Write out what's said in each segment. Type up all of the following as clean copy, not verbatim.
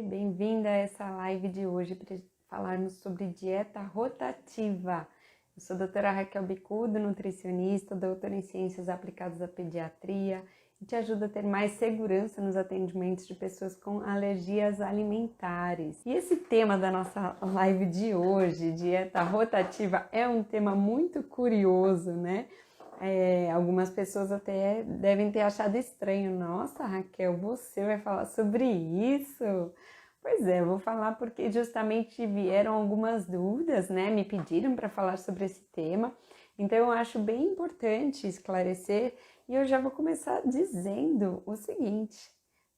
Bem-vinda a essa live de hoje para falarmos sobre dieta rotativa. Eu sou a doutora Raquel Bicudo, nutricionista, doutora em Ciências Aplicadas à Pediatria e te ajudo a ter mais segurança nos atendimentos de pessoas com alergias alimentares. E esse tema da nossa live de hoje, dieta rotativa, é um tema muito curioso, né? Algumas pessoas até devem ter achado estranho. Nossa, Raquel, você vai falar sobre isso? Pois é, eu vou falar porque justamente vieram algumas dúvidas, né? Me pediram para falar sobre esse tema, então eu acho bem importante esclarecer e eu já vou começar dizendo o seguinte: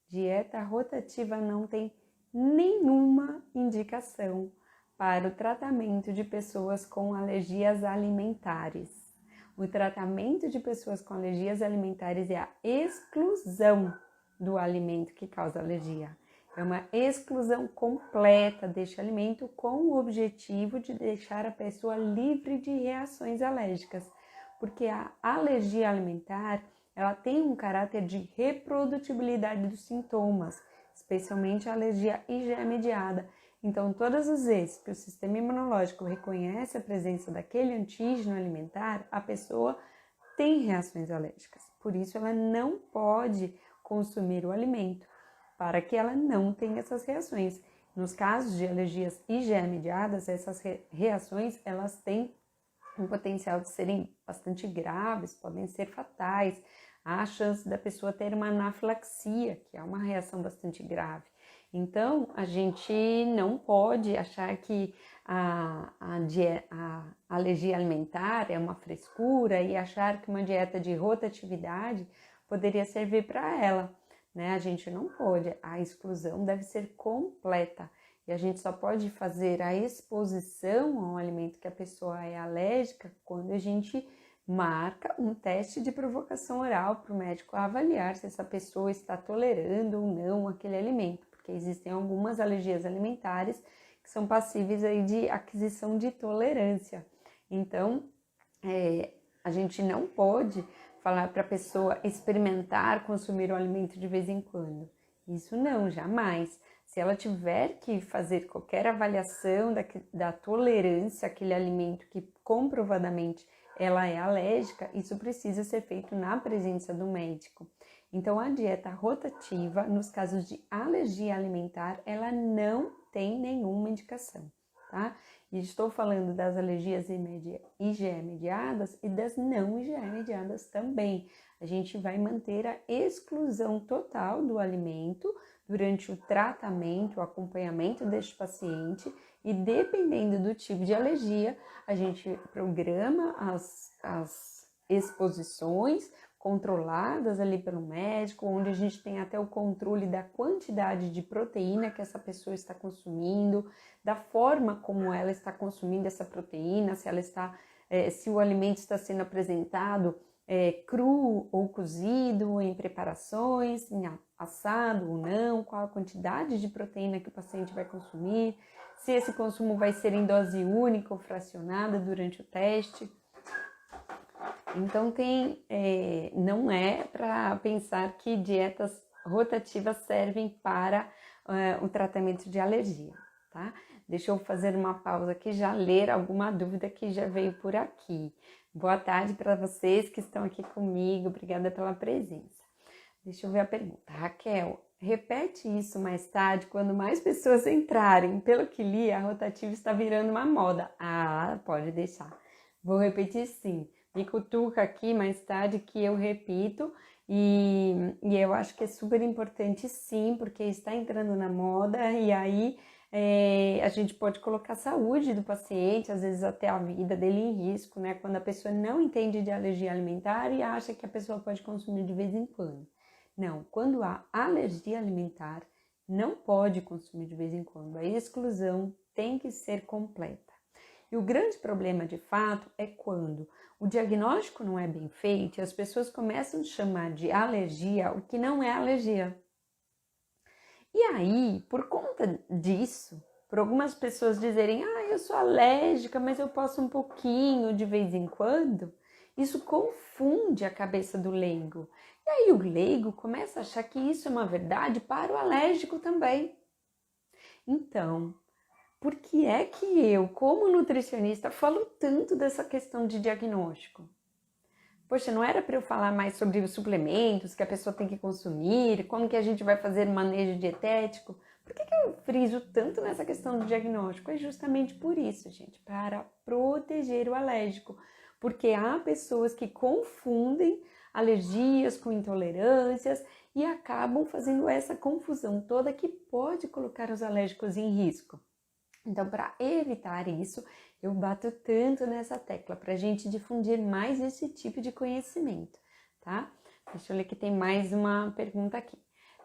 dieta rotativa não tem nenhuma indicação para o tratamento de pessoas com alergias alimentares. O tratamento de pessoas com alergias alimentares é a exclusão do alimento que causa alergia. É uma exclusão completa deste alimento com o objetivo de deixar a pessoa livre de reações alérgicas, porque a alergia alimentar ela tem um caráter de reprodutibilidade dos sintomas, especialmente a alergia IgE-mediada. Então, todas as vezes que o sistema imunológico reconhece a presença daquele antígeno alimentar, a pessoa tem reações alérgicas. Por isso, ela não pode consumir o alimento, para que ela não tenha essas reações. Nos casos de alergias IgE-mediadas, essas reações elas têm um potencial de serem bastante graves, podem ser fatais. Há a chance da pessoa ter uma anafilaxia, que é uma reação bastante grave. Então, a gente não pode achar que a alergia alimentar é uma frescura e achar que uma dieta de rotatividade poderia servir para ela, né? A gente não pode, a exclusão deve ser completa e a gente só pode fazer a exposição ao alimento que a pessoa é alérgica quando a gente marca um teste de provocação oral para o médico avaliar se essa pessoa está tolerando ou não aquele alimento, porque existem algumas alergias alimentares que são passíveis aí de aquisição de tolerância. Então, a gente não pode falar para a pessoa experimentar consumir o alimento de vez em quando. Isso não, jamais. Se ela tiver que fazer qualquer avaliação da tolerância àquele alimento que comprovadamente ela é alérgica, isso precisa ser feito na presença do médico. Então, a dieta rotativa, nos casos de alergia alimentar, ela não tem nenhuma indicação, tá? E estou falando das alergias IgE-mediadas e das não IgE-mediadas também. A gente vai manter a exclusão total do alimento durante o tratamento, o acompanhamento deste paciente e dependendo do tipo de alergia, a gente programa as exposições controladas ali pelo médico, onde a gente tem até o controle da quantidade de proteína que essa pessoa está consumindo, da forma como ela está consumindo essa proteína, se o alimento está sendo apresentado cru ou cozido, em preparações, em assado ou não, qual a quantidade de proteína que o paciente vai consumir, se esse consumo vai ser em dose única ou fracionada durante o teste. Então, não é para pensar que dietas rotativas servem para o tratamento de alergia, tá? Deixa eu fazer uma pausa aqui, já ler alguma dúvida que já veio por aqui. Boa tarde para vocês que estão aqui comigo, obrigada pela presença. Deixa eu ver a pergunta. Raquel, repete isso mais tarde, quando mais pessoas entrarem. Pelo que li, a rotativa está virando uma moda. Ah, pode deixar. Vou repetir sim. Me cutuca aqui mais tarde que eu repito e eu acho que é super importante sim, porque está entrando na moda e aí a gente pode colocar a saúde do paciente, às vezes até a vida dele em risco, né? Quando a pessoa não entende de alergia alimentar e acha que a pessoa pode consumir de vez em quando. Não, quando há alergia alimentar, não pode consumir de vez em quando. A exclusão tem que ser completa. E o grande problema, de fato, é quando o diagnóstico não é bem feito e as pessoas começam a chamar de alergia o que não é alergia. E aí, por conta disso, por algumas pessoas dizerem, eu sou alérgica, mas eu posso um pouquinho de vez em quando, isso confunde a cabeça do leigo. E aí o leigo começa a achar que isso é uma verdade para o alérgico também. Então, por que é que eu, como nutricionista, falo tanto dessa questão de diagnóstico? Poxa, não era para eu falar mais sobre os suplementos que a pessoa tem que consumir, como que a gente vai fazer manejo dietético? Por que eu friso tanto nessa questão do diagnóstico? É justamente por isso, gente, para proteger o alérgico. Porque há pessoas que confundem alergias com intolerâncias e acabam fazendo essa confusão toda que pode colocar os alérgicos em risco. Então, para evitar isso, eu bato tanto nessa tecla para a gente difundir mais esse tipo de conhecimento, tá? Deixa eu ler que tem mais uma pergunta aqui.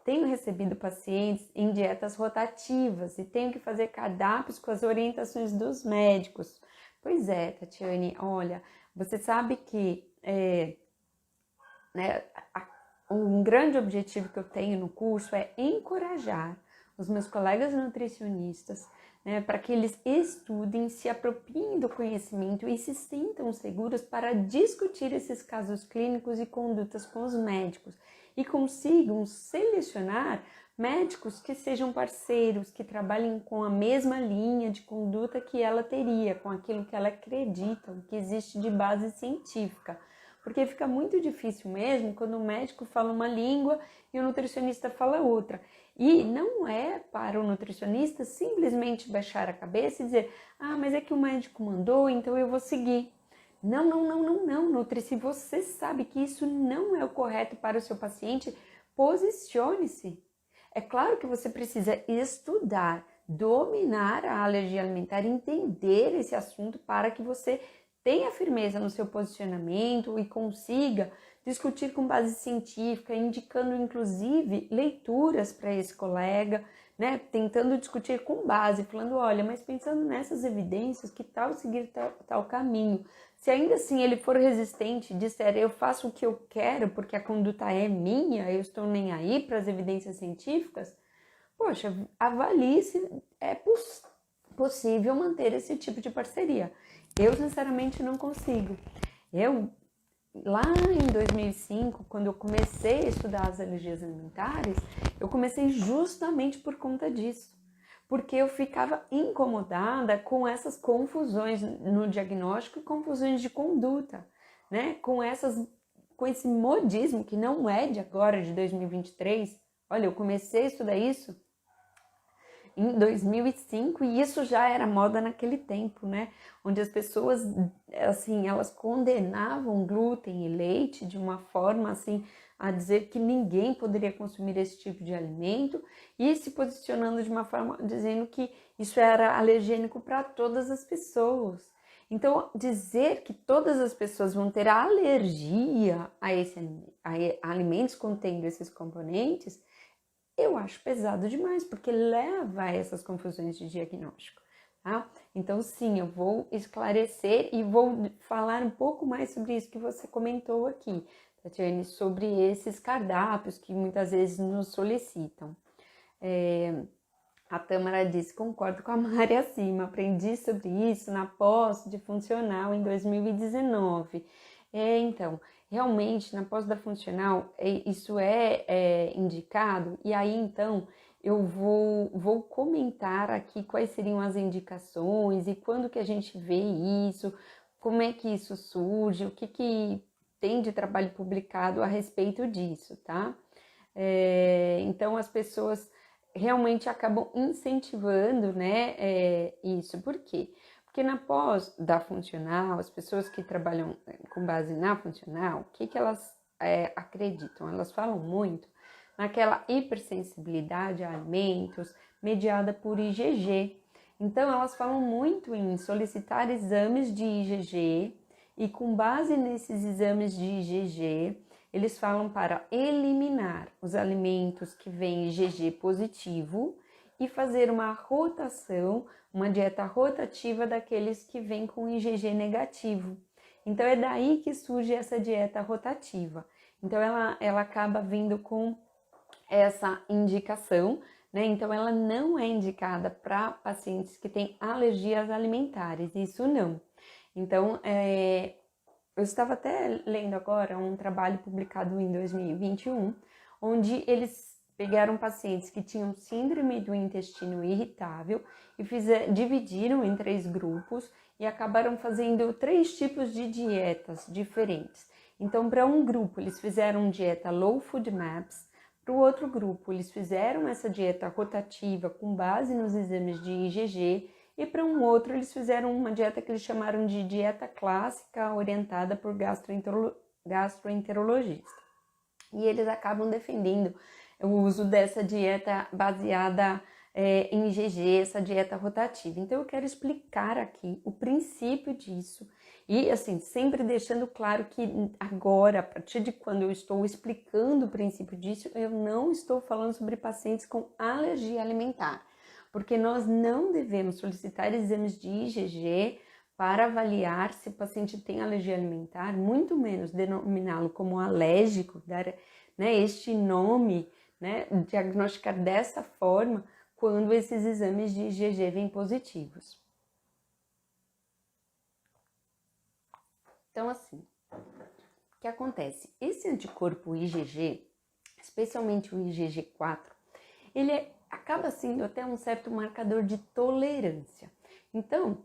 Tenho recebido pacientes em dietas rotativas e tenho que fazer cardápios com as orientações dos médicos. Pois é, Tatiane, olha, você sabe que né, um grande objetivo que eu tenho no curso é encorajar os meus colegas nutricionistas, né, para que eles estudem, se apropriem do conhecimento e se sintam seguros para discutir esses casos clínicos e condutas com os médicos e consigam selecionar médicos que sejam parceiros, que trabalhem com a mesma linha de conduta que ela teria, com aquilo que ela acredita, que existe de base científica. Porque fica muito difícil mesmo quando o médico fala uma língua e o nutricionista fala outra. E não é para o nutricionista simplesmente baixar a cabeça e dizer: ah, mas é que o médico mandou, então eu vou seguir. Não, não, não, não, não, Nutri, se você sabe que isso não é o correto para o seu paciente, posicione-se. É claro que você precisa estudar, dominar a alergia alimentar, entender esse assunto para que você tenha firmeza no seu posicionamento e consiga discutir com base científica, indicando inclusive leituras para esse colega, né? Tentando discutir com base, falando, olha, mas pensando nessas evidências, que tal seguir tal caminho? Se ainda assim ele for resistente e disser, eu faço o que eu quero porque a conduta é minha, eu estou nem aí para as evidências científicas, poxa, avalie se é possível manter esse tipo de parceria. Eu, sinceramente, não consigo. Lá em 2005, quando eu comecei a estudar as alergias alimentares, eu comecei justamente por conta disso. Porque eu ficava incomodada com essas confusões no diagnóstico e confusões de conduta, né? Com esse modismo que não é de agora, de 2023. Olha, eu comecei a estudar isso em 2005 e isso já era moda naquele tempo, né? Onde as pessoas, assim, elas condenavam glúten e leite de uma forma, assim, a dizer que ninguém poderia consumir esse tipo de alimento e se posicionando de uma forma dizendo que isso era alergênico para todas as pessoas. Então, dizer que todas as pessoas vão ter alergia a alimentos contendo esses componentes, eu acho pesado demais, porque leva a essas confusões de diagnóstico, tá? Então, sim, eu vou esclarecer e vou falar um pouco mais sobre isso que você comentou aqui, Tatiane, sobre esses cardápios que muitas vezes nos solicitam. A Tâmara disse, concordo com a Mari acima, aprendi sobre isso na pós de funcional em 2019. Então, realmente, na pós da funcional, isso é indicado, e aí, então, eu vou comentar aqui quais seriam as indicações e quando que a gente vê isso, como é que isso surge, o que tem de trabalho publicado a respeito disso, tá? Então, as pessoas realmente acabam incentivando, né, isso. Por quê? Porque na pós da funcional, as pessoas que trabalham com base na funcional, o que elas acreditam? Elas falam muito naquela hipersensibilidade a alimentos mediada por IgG. Então, elas falam muito em solicitar exames de IgG e com base nesses exames de IgG, eles falam para eliminar os alimentos que vêm IgG positivo e fazer uma rotação, uma dieta rotativa daqueles que vêm com IgG negativo. Então é daí que surge essa dieta rotativa. Então ela acaba vindo com essa indicação, né? Então ela não é indicada para pacientes que têm alergias alimentares, isso não. Então, eu estava até lendo agora um trabalho publicado em 2021, onde eles pegaram pacientes que tinham síndrome do intestino irritável e dividiram em 3 grupos e acabaram fazendo 3 tipos de dietas diferentes. Então, para um grupo, eles fizeram dieta Low Food Maps, para o outro grupo, eles fizeram essa dieta rotativa com base nos exames de IgG, e para um outro, eles fizeram uma dieta que eles chamaram de dieta clássica orientada por gastroenterologista. E eles acabam defendendo o uso dessa dieta baseada em IgG, essa dieta rotativa. Então, eu quero explicar aqui o princípio disso e, assim, sempre deixando claro que agora, a partir de quando eu estou explicando o princípio disso, eu não estou falando sobre pacientes com alergia alimentar, porque nós não devemos solicitar exames de IgG para avaliar se o paciente tem alergia alimentar, muito menos denominá-lo como alérgico, dar, né, este nome, né, diagnosticar dessa forma quando esses exames de IgG vêm positivos. Então, assim, o que acontece? Esse anticorpo IgG, especialmente o IgG4, ele acaba sendo até um certo marcador de tolerância. Então,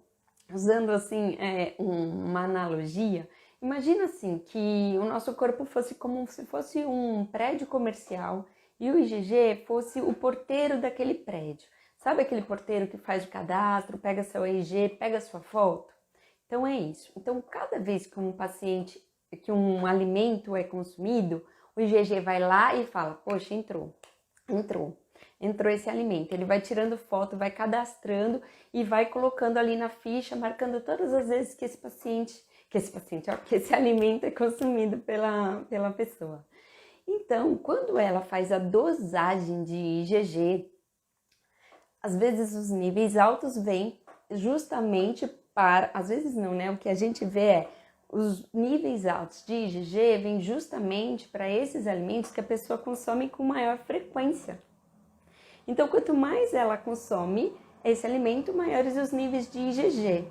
usando assim uma analogia, imagina assim que o nosso corpo fosse como se fosse um prédio comercial e o IgG fosse o porteiro daquele prédio. Sabe aquele porteiro que faz o cadastro, pega seu RG, pega sua foto? Então é isso. Então, cada vez que um alimento é consumido, o IgG vai lá e fala, poxa, entrou esse alimento. Ele vai tirando foto, vai cadastrando e vai colocando ali na ficha, marcando todas as vezes que esse alimento é consumido pela pessoa. Então, quando ela faz a dosagem de IgG, às vezes os níveis altos vêm justamente às vezes não, né? O que a gente vê é os níveis altos de IgG vêm justamente para esses alimentos que a pessoa consome com maior frequência. Então, quanto mais ela consome esse alimento, maiores os níveis de IgG.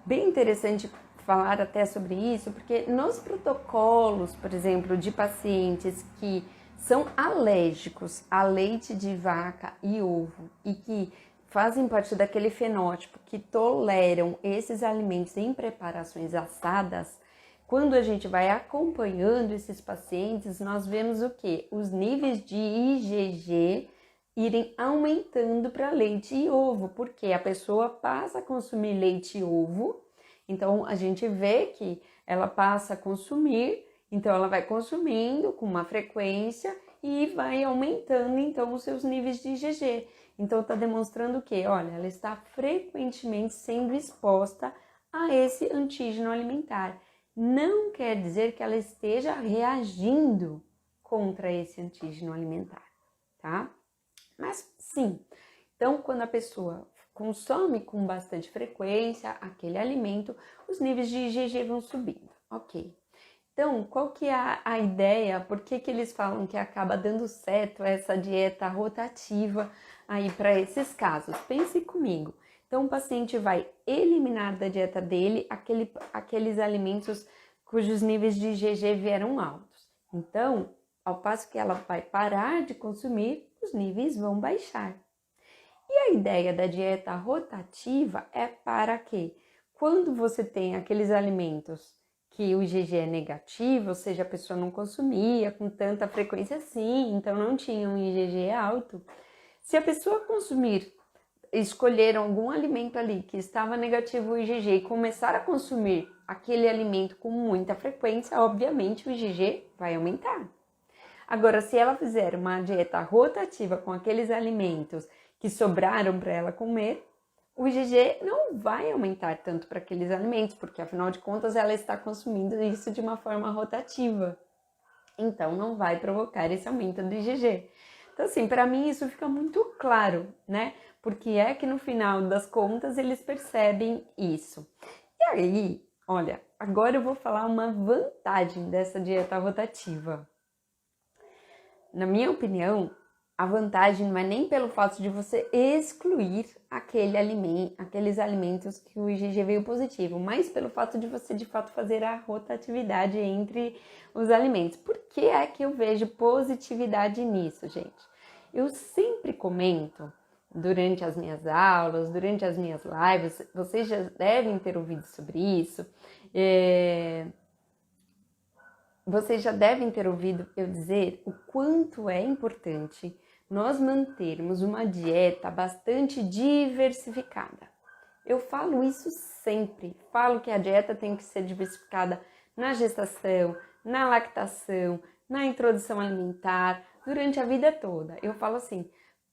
Bem interessante falar até sobre isso, porque nos protocolos, por exemplo, de pacientes que são alérgicos a leite de vaca e ovo e que fazem parte daquele fenótipo que toleram esses alimentos em preparações assadas, quando a gente vai acompanhando esses pacientes, nós vemos o quê? Os níveis de IgG irem aumentando para leite e ovo, porque a pessoa passa a consumir leite e ovo, então a gente vê que ela passa a consumir, então ela vai consumindo com uma frequência e vai aumentando então os seus níveis de IgG. Então está demonstrando que, olha, ela está frequentemente sendo exposta a esse antígeno alimentar. Não quer dizer que ela esteja reagindo contra esse antígeno alimentar, tá? Mas sim, então quando a pessoa consome com bastante frequência aquele alimento, os níveis de IgG vão subindo, ok. Então, qual que é a ideia? Por que eles falam que acaba dando certo essa dieta rotativa aí para esses casos? Pense comigo. Então, o paciente vai eliminar da dieta dele aqueles alimentos cujos níveis de IgG vieram altos. Então, ao passo que ela vai parar de consumir, os níveis vão baixar. E a ideia da dieta rotativa é para que, quando você tem aqueles alimentos que o IgG é negativo, ou seja, a pessoa não consumia com tanta frequência assim, então não tinha um IgG alto, se a pessoa escolher algum alimento ali que estava negativo o IgG e começar a consumir aquele alimento com muita frequência, obviamente o IgG vai aumentar. Agora, se ela fizer uma dieta rotativa com aqueles alimentos que sobraram para ela comer, o IgG não vai aumentar tanto para aqueles alimentos, porque afinal de contas ela está consumindo isso de uma forma rotativa. Então não vai provocar esse aumento do IgG. Então assim, para mim isso fica muito claro, né? Porque é que no final das contas eles percebem isso. E aí, olha, agora eu vou falar uma vantagem dessa dieta rotativa. Na minha opinião, a vantagem não é nem pelo fato de você excluir aqueles alimentos que o IgG veio positivo, mas pelo fato de você, de fato, fazer a rotatividade entre os alimentos. Por que é que eu vejo positividade nisso, gente? Eu sempre comento durante as minhas aulas, durante as minhas lives, vocês já devem ter ouvido sobre isso, vocês já devem ter ouvido eu dizer o quanto é importante nós mantermos uma dieta bastante diversificada. Eu falo isso sempre, falo que a dieta tem que ser diversificada na gestação, na lactação, na introdução alimentar, durante a vida toda. Eu falo assim,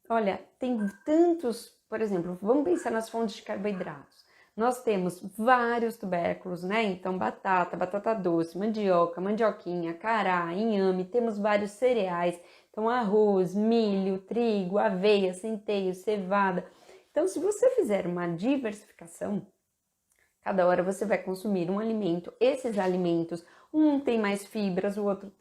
olha, tem tantos, por exemplo, vamos pensar nas fontes de carboidratos. Nós temos vários tubérculos, né? Então, batata, batata doce, mandioca, mandioquinha, cará, inhame, temos vários cereais. Então, arroz, milho, trigo, aveia, centeio, cevada. Então, se você fizer uma diversificação, cada hora você vai consumir um alimento. Esses alimentos, um tem mais fibras, o outro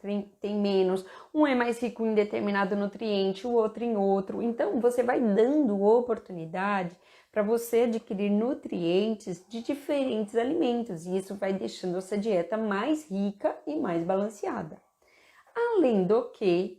tem menos. Um é mais rico em determinado nutriente, o outro em outro. Então, você vai dando oportunidade para você adquirir nutrientes de diferentes alimentos. E isso vai deixando essa dieta mais rica e mais balanceada. Além do que,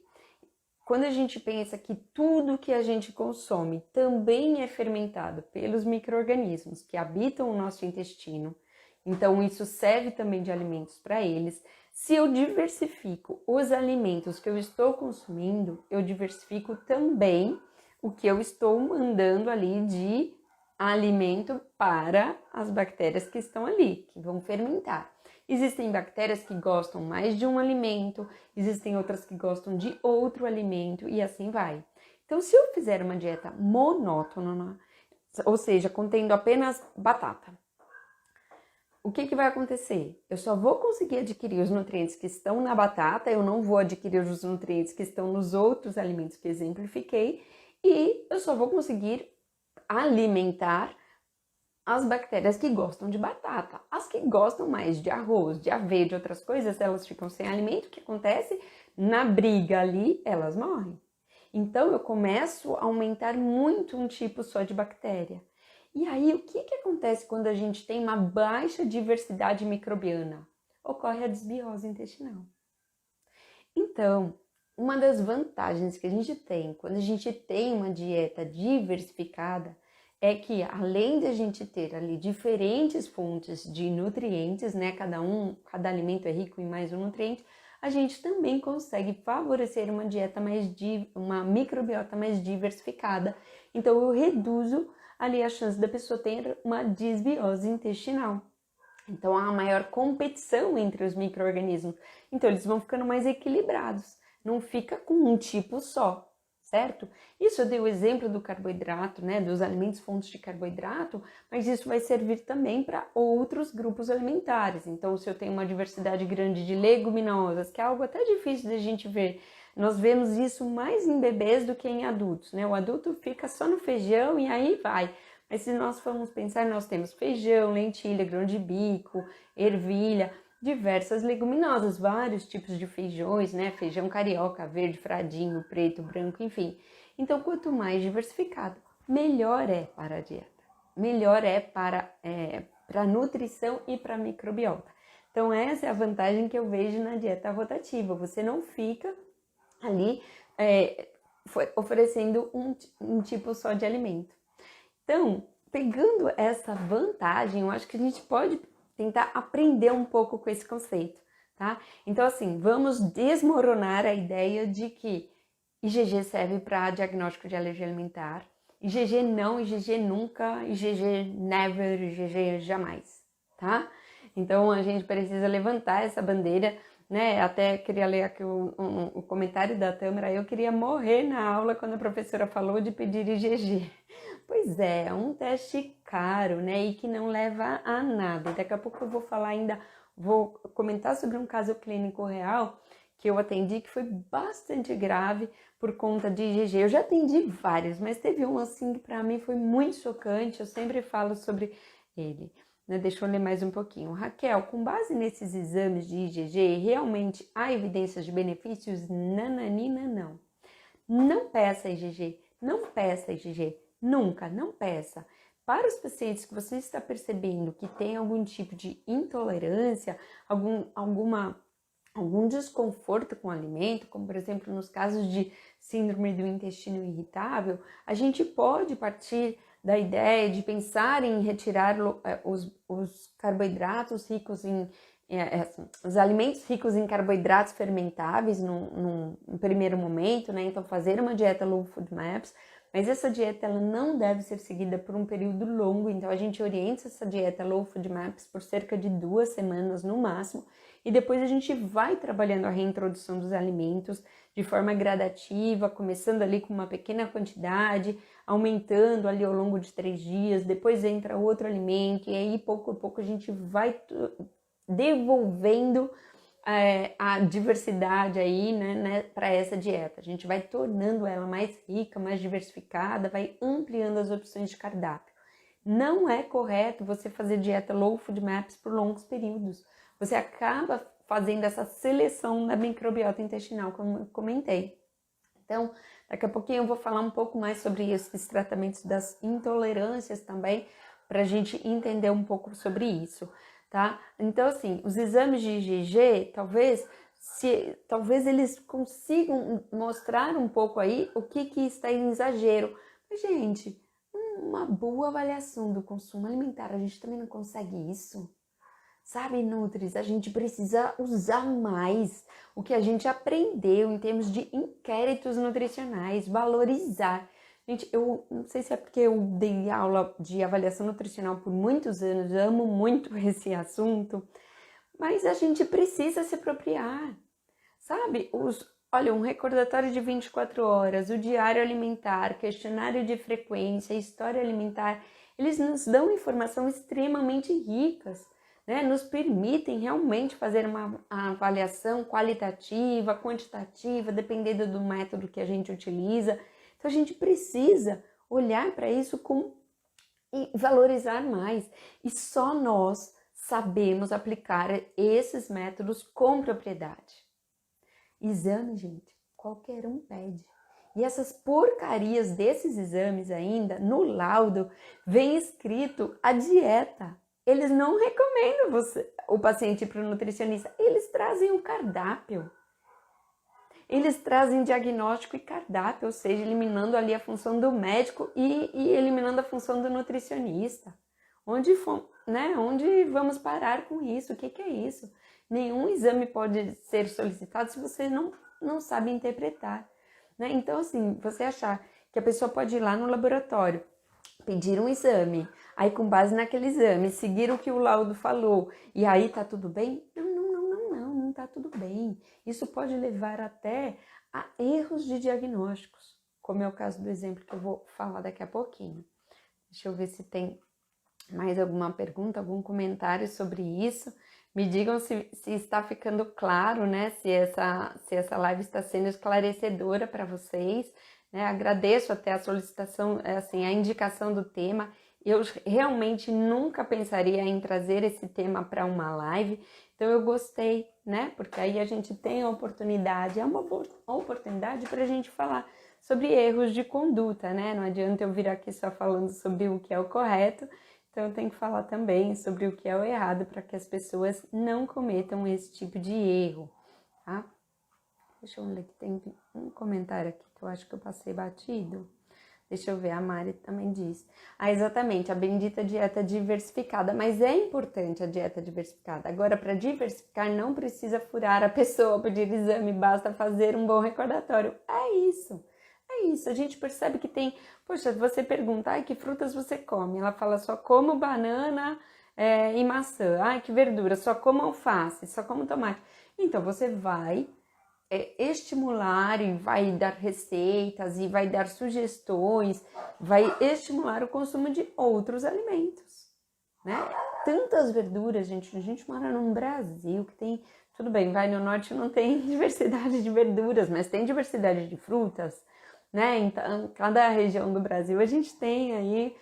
quando a gente pensa que tudo que a gente consome também é fermentado pelos micro-organismos que habitam o nosso intestino, então isso serve também de alimentos para eles. Se eu diversifico os alimentos que eu estou consumindo, eu diversifico também o que eu estou mandando ali de alimento para as bactérias que estão ali, que vão fermentar. Existem bactérias que gostam mais de um alimento, existem outras que gostam de outro alimento e assim vai. Então, se eu fizer uma dieta monótona, ou seja, contendo apenas batata, o que vai acontecer? Eu só vou conseguir adquirir os nutrientes que estão na batata, eu não vou adquirir os nutrientes que estão nos outros alimentos que exemplifiquei e eu só vou conseguir alimentar as bactérias que gostam de batata. As que gostam mais de arroz, de aveia, de outras coisas, elas ficam sem alimento. O que acontece? Na briga ali, elas morrem. Então, eu começo a aumentar muito um tipo só de bactéria. E aí, o que acontece quando a gente tem uma baixa diversidade microbiana? Ocorre a desbiose intestinal. Então, uma das vantagens que a gente tem quando a gente tem uma dieta diversificada é que, além de a gente ter ali diferentes fontes de nutrientes, né? Cada alimento é rico em mais um nutriente, a gente também consegue favorecer uma microbiota mais diversificada. Então, eu reduzo ali a chance da pessoa ter uma desbiose intestinal. Então, há uma maior competição entre os micro-organismos. Então, eles vão ficando mais equilibrados. Não fica com um tipo só, certo? Isso eu dei o exemplo do carboidrato, né? Dos alimentos fontes de carboidrato, mas isso vai servir também para outros grupos alimentares. Então, se eu tenho uma diversidade grande de leguminosas, que é algo até difícil de a gente ver, nós vemos isso mais em bebês do que em adultos, né? O adulto fica só no feijão e aí vai. Mas se nós formos pensar, nós temos feijão, lentilha, grão de bico, ervilha, diversas leguminosas, vários tipos de feijões, né? Feijão carioca, verde, fradinho, preto, branco, enfim. Então, quanto mais diversificado, melhor é para a dieta. Melhor é para a nutrição e para a microbiota. Então, essa é a vantagem que eu vejo na dieta rotativa. Você não fica ali oferecendo um tipo só de alimento. Então, pegando essa vantagem, eu acho que a gente pode tentar aprender um pouco com esse conceito, tá? Então, assim, vamos desmoronar a ideia de que IgG serve para diagnóstico de alergia alimentar. IgG não, IgG nunca, IgG never, IgG jamais, tá? Então, a gente precisa levantar essa bandeira, né? Até queria ler aqui o comentário da Tâmara. Eu queria morrer na aula quando a professora falou de pedir IgG. Pois é um teste caro, né? E que não leva a nada. Daqui a pouco eu vou comentar sobre um caso clínico real que eu atendi que foi bastante grave por conta de IgG. Eu já atendi vários, mas teve um assim que para mim foi muito chocante. Eu sempre falo sobre ele. Né? Deixa eu ler mais um pouquinho. Raquel, com base nesses exames de IgG, realmente há evidências de benefícios? Nananina, não. não peça IgG, não peça IgG, nunca, não peça. Para os pacientes que você está percebendo que tem algum tipo de intolerância, algum desconforto com o alimento, como por exemplo nos casos de síndrome do intestino irritável, a gente pode partir da ideia de pensar em retirar os carboidratos ricos em os alimentos ricos em carboidratos fermentáveis num primeiro momento, né? Então fazer uma dieta low food maps, mas essa dieta ela não deve ser seguida por um período longo, então a gente orienta essa dieta low food maps por cerca de 2 semanas no máximo, e depois a gente vai trabalhando a reintrodução dos alimentos de forma gradativa, começando ali com uma pequena quantidade, aumentando ali ao longo de 3 dias, depois entra outro alimento, e aí pouco a pouco a gente vai devolvendo a diversidade aí, né, para essa dieta. A gente vai tornando ela mais rica, mais diversificada, vai ampliando as opções de cardápio. Não é correto você fazer dieta low food maps por longos períodos. Você acaba fazendo essa seleção da microbiota intestinal, como eu comentei. Então, daqui a pouquinho eu vou falar um pouco mais sobre esses tratamentos das intolerâncias também, para a gente entender um pouco sobre isso, tá? Então, assim, os exames de IgG, talvez eles consigam mostrar um pouco aí o que está em exagero. Mas, gente, uma boa avaliação do consumo alimentar, a gente também não consegue isso? Sabe, Nutris, a gente precisa usar mais o que a gente aprendeu em termos de inquéritos nutricionais, valorizar. Gente, eu não sei se é porque eu dei aula de avaliação nutricional por muitos anos, amo muito esse assunto, mas a gente precisa se apropriar, sabe? Olha, um recordatório de 24 horas, o diário alimentar, questionário de frequência, história alimentar, eles nos dão informação extremamente ricas, né? Nos permitem realmente fazer uma avaliação qualitativa, quantitativa, dependendo do método que a gente utiliza. Então a gente precisa olhar para isso e valorizar mais. E só nós sabemos aplicar esses métodos com propriedade. Exame, gente, qualquer um pede. E essas porcarias desses exames ainda, no laudo, vem escrito a dieta. Eles não recomendam o paciente para o nutricionista, eles trazem um cardápio. Eles trazem diagnóstico e cardápio, ou seja, eliminando ali a função do médico e eliminando a função do nutricionista. Onde vamos parar com isso? O que é isso? Nenhum exame pode ser solicitado se você não sabe interpretar, né? Então, assim, você achar que a pessoa pode ir lá no laboratório, pedir um exame, aí com base naquele exame, seguir o que o laudo falou, e aí tá tudo bem? Não tá tudo bem. Isso pode levar até a erros de diagnósticos, como é o caso do exemplo que eu vou falar daqui a pouquinho. Deixa eu ver se tem mais alguma pergunta, algum comentário sobre isso. Me digam se está ficando claro, né? Se essa live está sendo esclarecedora para vocês, né? Agradeço até a solicitação, assim, a indicação do tema. Eu realmente nunca pensaria em trazer esse tema para uma live, então eu gostei, né? Porque aí a gente tem a oportunidade, é uma oportunidade para a gente falar sobre erros de conduta, né? Não adianta eu vir aqui só falando sobre o que é o correto, então eu tenho que falar também sobre o que é o errado para que as pessoas não cometam esse tipo de erro, tá? Deixa eu ver que tem um comentário aqui que eu acho que eu passei batido. Deixa eu ver, a Mari também diz. Exatamente, a bendita dieta diversificada, mas é importante a dieta diversificada. Agora, para diversificar, não precisa furar a pessoa, pedir exame, basta fazer um bom recordatório. É isso. A gente percebe que tem... Poxa, você pergunta, que frutas você come? Ela fala, só como banana e maçã. Que verdura? Só como alface, só como tomate. Então, você vai estimular e vai dar receitas e vai dar sugestões, vai estimular o consumo de outros alimentos, né? Tantas verduras, gente, a gente mora num Brasil que tem, tudo bem, vai no norte não tem diversidade de verduras, mas tem diversidade de frutas, né? Então, cada região do Brasil a gente tem aí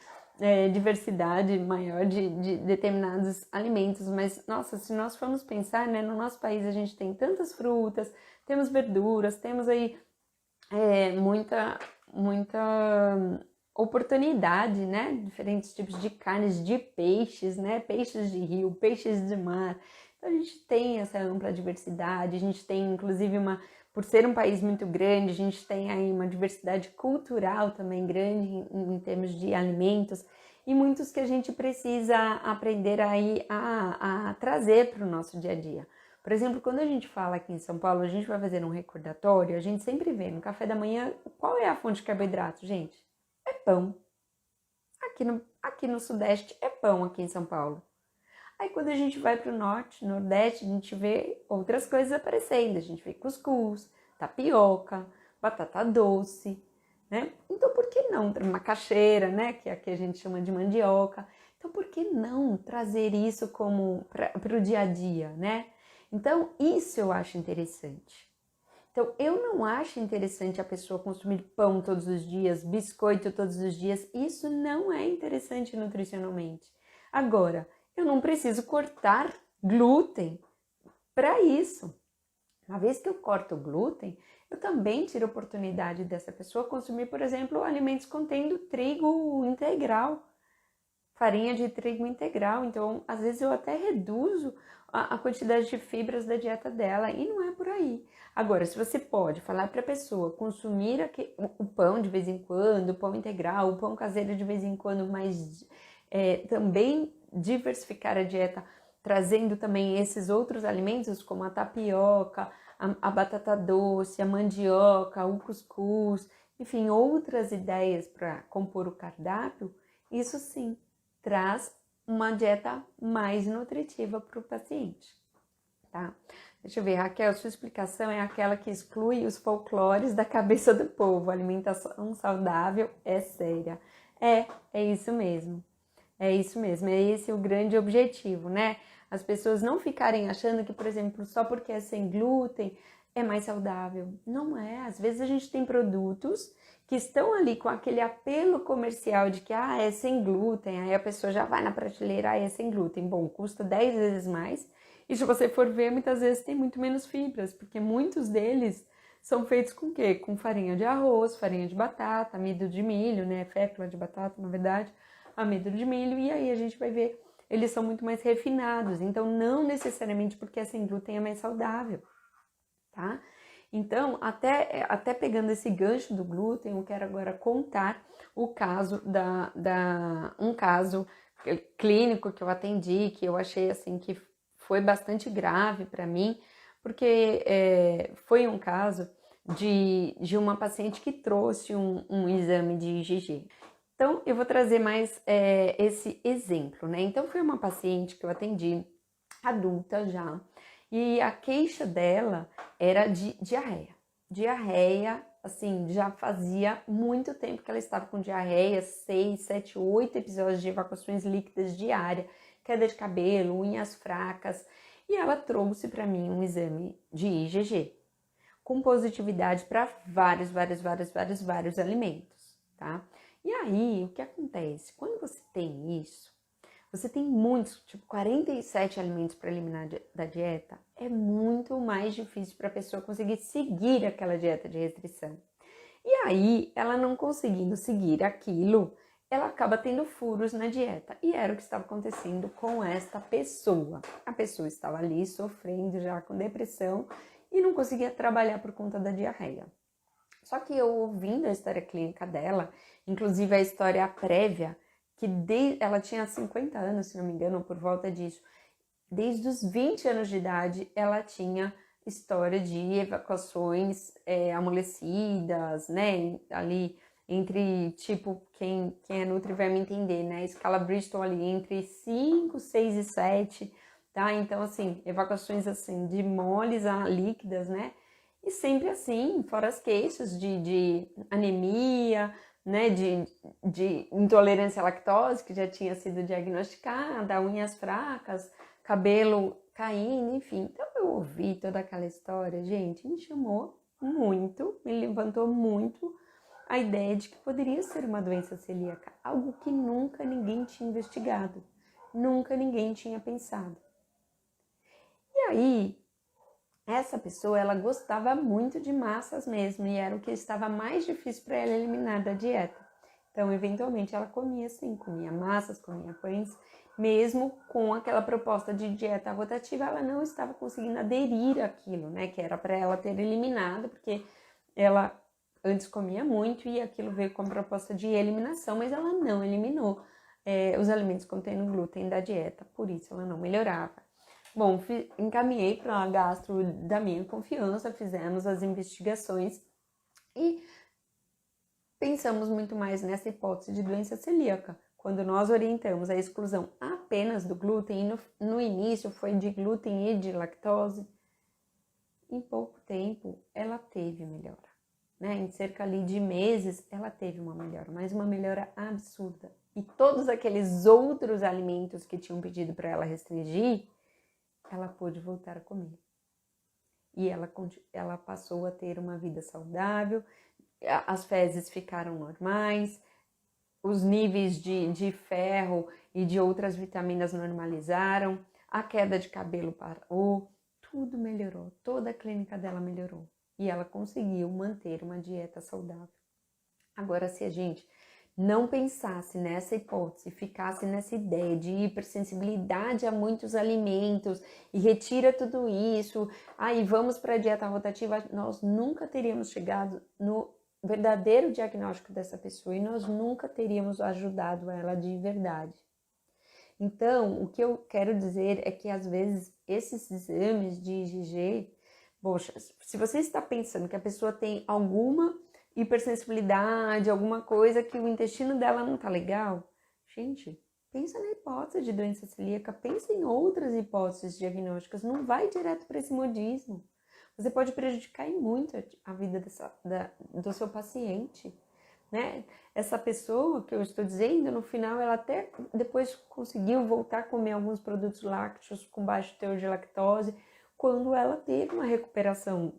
diversidade maior de determinados alimentos, mas, nossa, se nós formos pensar, né, no nosso país a gente tem tantas frutas, temos verduras, temos aí muita oportunidade, né? Diferentes tipos de carnes, de peixes, né? Peixes de rio, peixes de mar. Então a gente tem essa ampla diversidade, a gente tem inclusive por ser um país muito grande, a gente tem aí uma diversidade cultural também grande em termos de alimentos e muitos que a gente precisa aprender aí a trazer para o nosso dia a dia. Por exemplo, quando a gente fala aqui em São Paulo, a gente vai fazer um recordatório, a gente sempre vê no café da manhã, qual é a fonte de carboidrato, gente? É pão. Aqui no Sudeste é pão aqui em São Paulo. Aí quando a gente vai para o Norte, Nordeste, a gente vê outras coisas aparecendo. A gente vê cuscuz, tapioca, batata doce, né? Então por que não? Macaxeira, né? Que aqui a gente chama de mandioca. Então por que não trazer isso como para o dia a dia, né? Então isso eu acho interessante. Então, eu não acho interessante a pessoa consumir pão todos os dias, biscoito todos os dias. Isso não é interessante nutricionalmente. Agora, eu não preciso cortar glúten para isso. Uma vez que eu corto o glúten, eu também tiro a oportunidade dessa pessoa consumir, por exemplo, alimentos contendo trigo integral, farinha de trigo integral. Então, às vezes eu até reduzo a quantidade de fibras da dieta dela e não é por aí. Agora, se você pode falar para a pessoa consumir o pão de vez em quando, o pão integral, o pão caseiro de vez em quando, mas também diversificar a dieta, trazendo também esses outros alimentos, como a tapioca, a batata doce, a mandioca, o cuscuz, enfim, outras ideias para compor o cardápio, isso sim traz uma dieta mais nutritiva para o paciente, tá? Deixa eu ver, Raquel, sua explicação é aquela que exclui os folclores da cabeça do povo. A alimentação saudável é séria. É isso mesmo. É isso mesmo, é esse o grande objetivo, né? As pessoas não ficarem achando que, por exemplo, só porque é sem glúten é mais saudável. Não é. Às vezes a gente tem produtos que estão ali com aquele apelo comercial de que é sem glúten, aí a pessoa já vai na prateleira, é sem glúten. Bom, custa 10 vezes mais. E se você for ver, muitas vezes tem muito menos fibras, porque muitos deles são feitos com o quê? Com farinha de arroz, farinha de batata, amido de milho, né? Fécula de batata, na verdade, amido de milho, e aí a gente vai ver, eles são muito mais refinados, então não necessariamente porque é sem glúten é mais saudável, tá? Então, até pegando esse gancho do glúten, eu quero agora contar o caso um caso clínico que eu atendi, que eu achei assim que foi bastante grave para mim, porque foi um caso de uma paciente que trouxe um exame de IgG. Então, eu vou trazer mais esse exemplo, né? Então, foi uma paciente que eu atendi, adulta já, e a queixa dela era de diarreia. Diarreia, assim, já fazia muito tempo que ela estava com diarreia, 6, 7, 8 episódios de evacuações líquidas diária, queda de cabelo, unhas fracas, e ela trouxe para mim um exame de IgG, com positividade para vários alimentos, tá? E aí, o que acontece? Quando você tem isso, você tem muitos, tipo 47 alimentos para eliminar da dieta, é muito mais difícil para a pessoa conseguir seguir aquela dieta de restrição. E aí, ela não conseguindo seguir aquilo, ela acaba tendo furos na dieta. E era o que estava acontecendo com esta pessoa. A pessoa estava ali sofrendo já com depressão e não conseguia trabalhar por conta da diarreia. Só que eu ouvindo a história clínica dela, inclusive a história prévia, que ela tinha 50 anos, se não me engano, por volta disso. Desde os 20 anos de idade, ela tinha história de evacuações amolecidas, né? Ali entre, tipo, quem é nutri vai me entender, né? Escala Bristol ali entre 5, 6 e 7, tá? Então, assim, evacuações assim de moles a líquidas, né? E sempre assim, fora as queixas de anemia, né, de intolerância à lactose, que já tinha sido diagnosticada, unhas fracas, cabelo caindo, enfim. Então eu ouvi toda aquela história, gente, me chamou muito, me levantou muito a ideia de que poderia ser uma doença celíaca, algo que nunca ninguém tinha investigado, nunca ninguém tinha pensado. E aí, essa pessoa, ela gostava muito de massas mesmo, e era o que estava mais difícil para ela eliminar da dieta. Então, eventualmente, ela comia sim, comia massas, comia pães, mesmo com aquela proposta de dieta rotativa, ela não estava conseguindo aderir àquilo, né, que era para ela ter eliminado, porque ela antes comia muito e aquilo veio com a proposta de eliminação, mas ela não eliminou os alimentos contendo glúten da dieta, por isso ela não melhorava. Bom, encaminhei para a gastro da minha confiança, fizemos as investigações e pensamos muito mais nessa hipótese de doença celíaca, quando nós orientamos a exclusão apenas do glúten, e no início foi de glúten e de lactose. Em pouco tempo, ela teve melhora, né? Em cerca ali de meses, ela teve uma melhora, mas uma melhora absurda. E todos aqueles outros alimentos que tinham pedido para ela restringir, ela pôde voltar a comer. E ela passou a ter uma vida saudável, as fezes ficaram normais, os níveis de ferro e de outras vitaminas normalizaram, a queda de cabelo parou, tudo melhorou, toda a clínica dela melhorou. E ela conseguiu manter uma dieta saudável. Agora, se a gente não pensasse nessa hipótese, ficasse nessa ideia de hipersensibilidade a muitos alimentos e retira tudo isso, aí vamos para a dieta rotativa, nós nunca teríamos chegado no verdadeiro diagnóstico dessa pessoa e nós nunca teríamos ajudado ela de verdade. Então, o que eu quero dizer é que às vezes esses exames de IgG, poxa, se você está pensando que a pessoa tem alguma hipersensibilidade, alguma coisa que o intestino dela não tá legal, gente, pensa na hipótese de doença celíaca, pensa em outras hipóteses diagnósticas, não vai direto para esse modismo. Você pode prejudicar muito a vida do seu paciente, né? Essa pessoa que eu estou dizendo, no final, ela até depois conseguiu voltar a comer alguns produtos lácteos com baixo teor de lactose, quando ela teve uma recuperação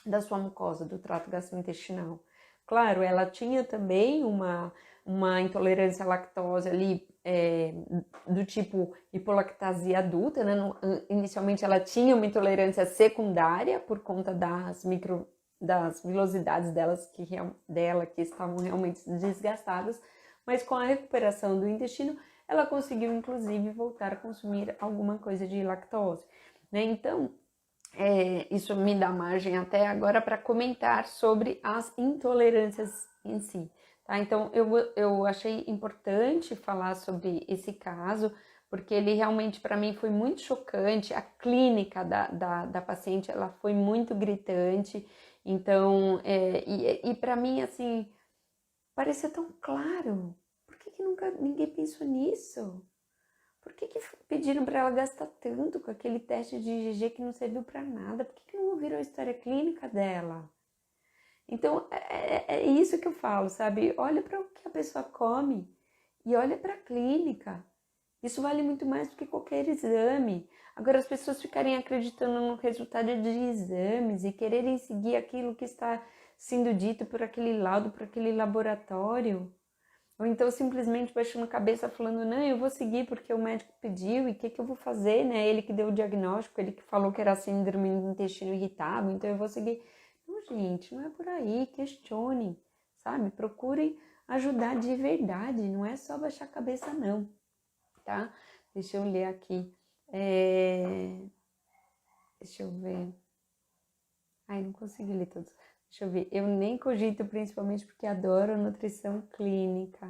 da sua mucosa, do trato gastrointestinal. Claro, ela tinha também uma intolerância à lactose ali, do tipo hipolactasia adulta, né? Inicialmente ela tinha uma intolerância secundária por conta das vilosidades dela que estavam realmente desgastadas, mas com a recuperação do intestino, ela conseguiu inclusive voltar a consumir alguma coisa de lactose, né? Então, isso me dá margem até agora para comentar sobre as intolerâncias em si. Tá? Então, eu achei importante falar sobre esse caso, porque ele realmente para mim foi muito chocante, a clínica da paciente ela foi muito gritante, então, e para mim assim, parecia tão claro, por que nunca ninguém pensou nisso? Por que pediram para ela gastar tanto com aquele teste de IgG que não serviu para nada? Por que não ouviram a história clínica dela? Então, é isso que eu falo, sabe? Olha para o que a pessoa come e olha para a clínica. Isso vale muito mais do que qualquer exame. Agora, as pessoas ficarem acreditando no resultado de exames e quererem seguir aquilo que está sendo dito por aquele laudo, por aquele laboratório. Ou então simplesmente baixando a cabeça falando, não, eu vou seguir porque o médico pediu e o que eu vou fazer, né? Ele que deu o diagnóstico, ele que falou que era síndrome do intestino irritável, então eu vou seguir. Não, gente, não é por aí, questione, sabe? Procurem ajudar de verdade, não é só baixar a cabeça não, tá? Deixa eu ler aqui. Deixa eu ver. Ai, não consegui ler todos. Deixa eu ver. Eu nem cogito, principalmente porque adoro nutrição clínica.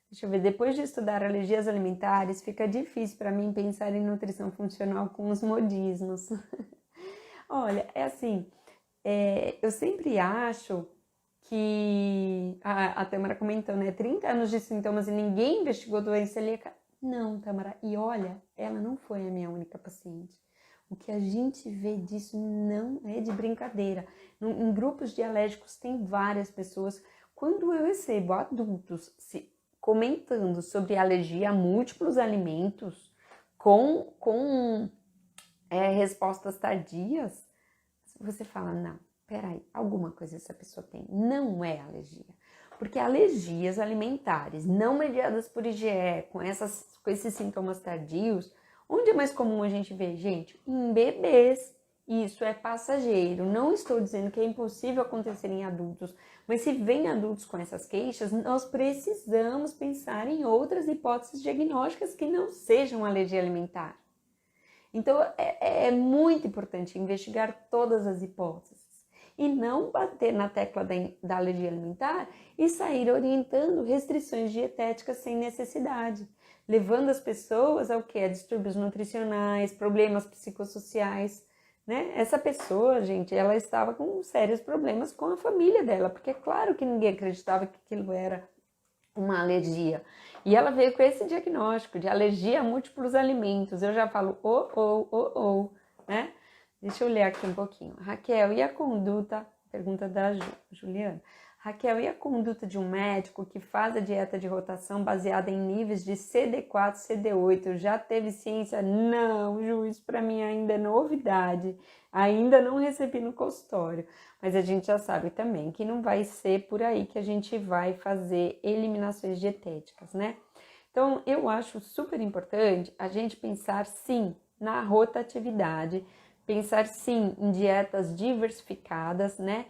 Deixa eu ver. Depois de estudar alergias alimentares, fica difícil para mim pensar em nutrição funcional com os modismos. Olha, é assim, eu sempre acho que a Tâmara comentou, né? 30 anos de sintomas e ninguém investigou doença celíaca. Não, Tâmara. E olha, ela não foi a minha única paciente. O que a gente vê disso não é de brincadeira. Em grupos de alérgicos tem várias pessoas. Quando eu recebo adultos comentando sobre alergia a múltiplos alimentos com respostas tardias, você fala, não, peraí, alguma coisa essa pessoa tem. Não é alergia. Porque alergias alimentares não mediadas por IgE, com esses sintomas tardios, onde é mais comum a gente ver, gente? Em bebês isso é passageiro. Não estou dizendo que é impossível acontecer em adultos, mas se vem adultos com essas queixas, nós precisamos pensar em outras hipóteses diagnósticas que não sejam alergia alimentar. Então, é muito importante investigar todas as hipóteses e não bater na tecla da alergia alimentar e sair orientando restrições dietéticas sem necessidade, levando as pessoas ao que? A distúrbios nutricionais, problemas psicossociais, né? Essa pessoa, gente, ela estava com sérios problemas com a família dela, porque é claro que ninguém acreditava que aquilo era uma alergia. E ela veio com esse diagnóstico de alergia a múltiplos alimentos. Eu já falo, né? Deixa eu ler aqui um pouquinho. Raquel, e a conduta? Pergunta da Juliana. Raquel, e a conduta de um médico que faz a dieta de rotação baseada em níveis de CD4, CD8? Já teve ciência? Não, Ju, isso para mim ainda é novidade. Ainda não recebi no consultório. Mas a gente já sabe também que não vai ser por aí que a gente vai fazer eliminações dietéticas, né? Então, eu acho super importante a gente pensar, sim, na rotatividade, pensar, sim, em dietas diversificadas, né?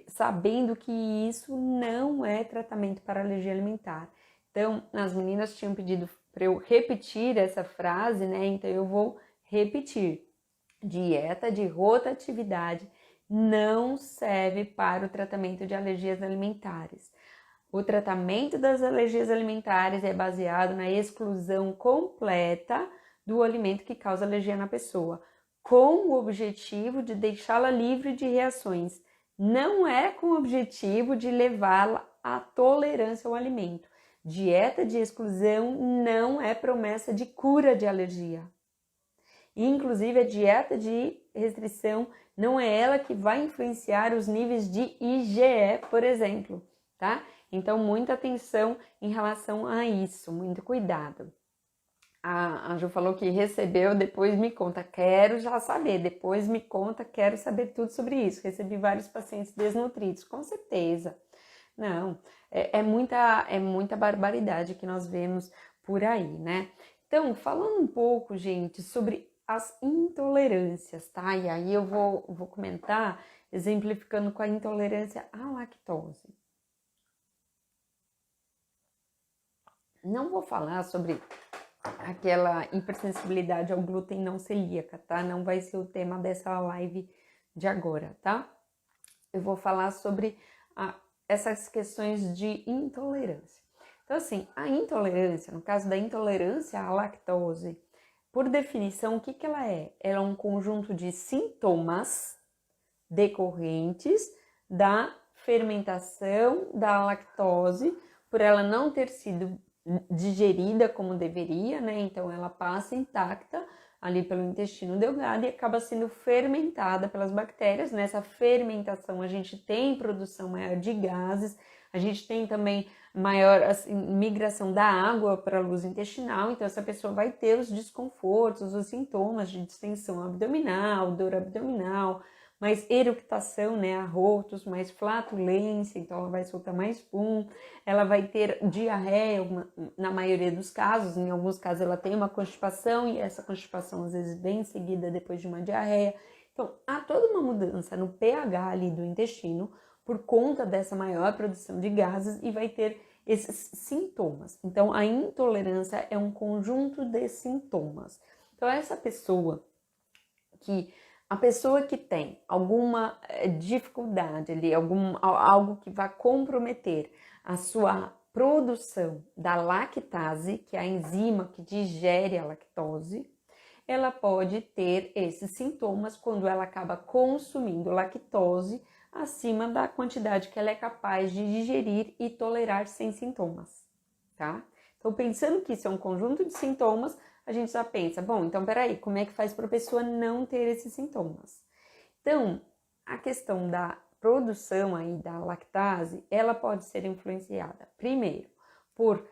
Sabendo que isso não é tratamento para alergia alimentar. Então, as meninas tinham pedido para eu repetir essa frase, né? Então, eu vou repetir. Dieta de rotatividade não serve para o tratamento de alergias alimentares. O tratamento das alergias alimentares é baseado na exclusão completa do alimento que causa alergia na pessoa, com o objetivo de deixá-la livre de reações. Não é com o objetivo de levá-la à tolerância ao alimento. Dieta de exclusão não é promessa de cura de alergia. Inclusive, a dieta de restrição não é ela que vai influenciar os níveis de IgE, por exemplo, tá? Então, muita atenção em relação a isso, muito cuidado. A Ju falou que recebeu, depois me conta, quero já saber, depois me conta, quero saber tudo sobre isso. Recebi vários pacientes desnutridos, com certeza. Não, é muita barbaridade que nós vemos por aí, né? Então, falando um pouco, gente, sobre as intolerâncias, tá? E aí eu vou comentar exemplificando com a intolerância à lactose. Não vou falar sobre aquela hipersensibilidade ao glúten não celíaca, tá? Não vai ser o tema dessa live de agora, tá? Eu vou falar sobre essas questões de intolerância. Então, assim, a intolerância, no caso da intolerância à lactose, por definição, o que ela é? Ela é um conjunto de sintomas decorrentes da fermentação da lactose, por ela não ter sido digerida como deveria, né? Então ela passa intacta ali pelo intestino delgado e acaba sendo fermentada pelas bactérias. Nessa fermentação a gente tem produção maior de gases, a gente tem também maior migração da água para a luz intestinal, então essa pessoa vai ter os desconfortos, os sintomas de distensão abdominal, dor abdominal, mais eructação, né, arrotos, mais flatulência, então ela vai soltar mais pum, ela vai ter diarreia, na maioria dos casos, em alguns casos ela tem uma constipação e essa constipação às vezes vem seguida depois de uma diarreia. Então, há toda uma mudança no pH ali do intestino por conta dessa maior produção de gases e vai ter esses sintomas. Então, a intolerância é um conjunto de sintomas. Então, essa pessoa que tem alguma dificuldade ali, algo que vai comprometer a sua produção da lactase, que é a enzima que digere a lactose, ela pode ter esses sintomas quando ela acaba consumindo lactose acima da quantidade que ela é capaz de digerir e tolerar sem sintomas, tá? Então, pensando que isso é um conjunto de sintomas, a gente já pensa, bom, então peraí, como é que faz para a pessoa não ter esses sintomas? Então, a questão da produção aí da lactase, ela pode ser influenciada, primeiro, por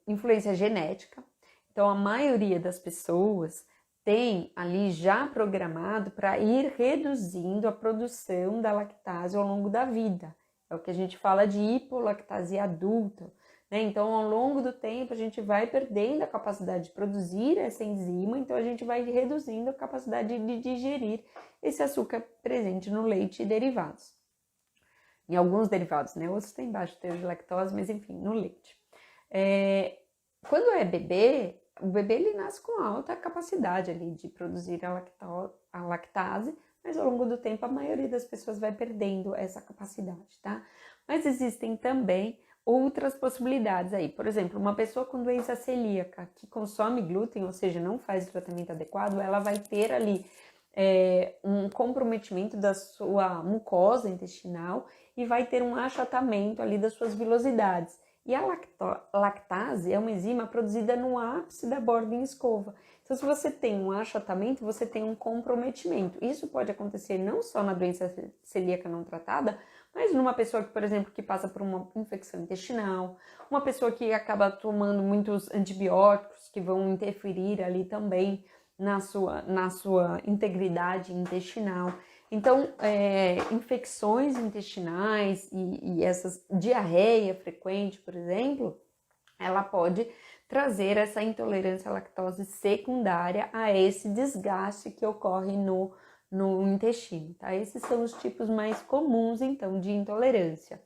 influência genética. Então, a maioria das pessoas tem ali já programado para ir reduzindo a produção da lactase ao longo da vida. É o que a gente fala de hipolactasia adulta. né? Então, ao longo do tempo, a gente vai perdendo a capacidade de produzir essa enzima, então a gente vai reduzindo a capacidade de digerir esse açúcar presente no leite e derivados. Em alguns derivados, né? Outros têm baixo teor de lactose, mas enfim, no leite. Quando é bebê, o bebê ele nasce com alta capacidade ali de produzir a lactase, mas ao longo do tempo a maioria das pessoas vai perdendo essa capacidade, tá? Mas existem também outras possibilidades aí. Por exemplo, uma pessoa com doença celíaca que consome glúten, ou seja, não faz o tratamento adequado, ela vai ter ali um comprometimento da sua mucosa intestinal e vai ter um achatamento ali das suas vilosidades. E a lactase é uma enzima produzida no ápice da borda em escova. Então, se você tem um achatamento, você tem um comprometimento. Isso pode acontecer não só na doença celíaca não tratada, mas numa pessoa que, por exemplo, que passa por uma infecção intestinal, uma pessoa que acaba tomando muitos antibióticos que vão interferir ali também na sua integridade intestinal. Então, infecções intestinais e essas diarreia frequente, por exemplo, ela pode trazer essa intolerância à lactose secundária a esse desgaste que ocorre no intestino, tá? Esses são os tipos mais comuns, então, de intolerância.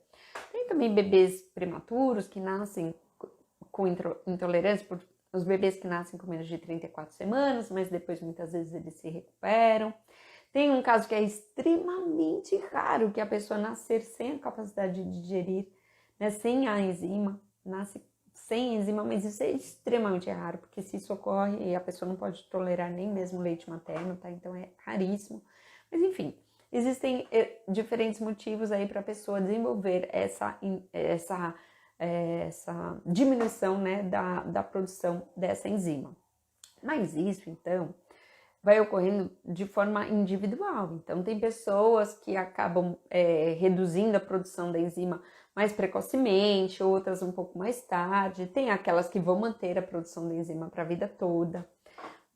Tem também bebês prematuros que nascem com intolerância, os bebês que nascem com menos de 34 semanas, mas depois muitas vezes eles se recuperam. Tem um caso que é extremamente raro, que a pessoa nascer sem a capacidade de digerir, né, sem a enzima, nasce sem enzima, mas isso é extremamente raro, porque se isso ocorre, a pessoa não pode tolerar nem mesmo leite materno, tá? Então é raríssimo. Mas enfim, existem diferentes motivos aí para a pessoa desenvolver essa diminuição, né, da produção dessa enzima. Mas isso, então, vai ocorrendo de forma individual. Então, tem pessoas que acabam reduzindo a produção da enzima mais precocemente, outras um pouco mais tarde. Tem aquelas que vão manter a produção da enzima para a vida toda.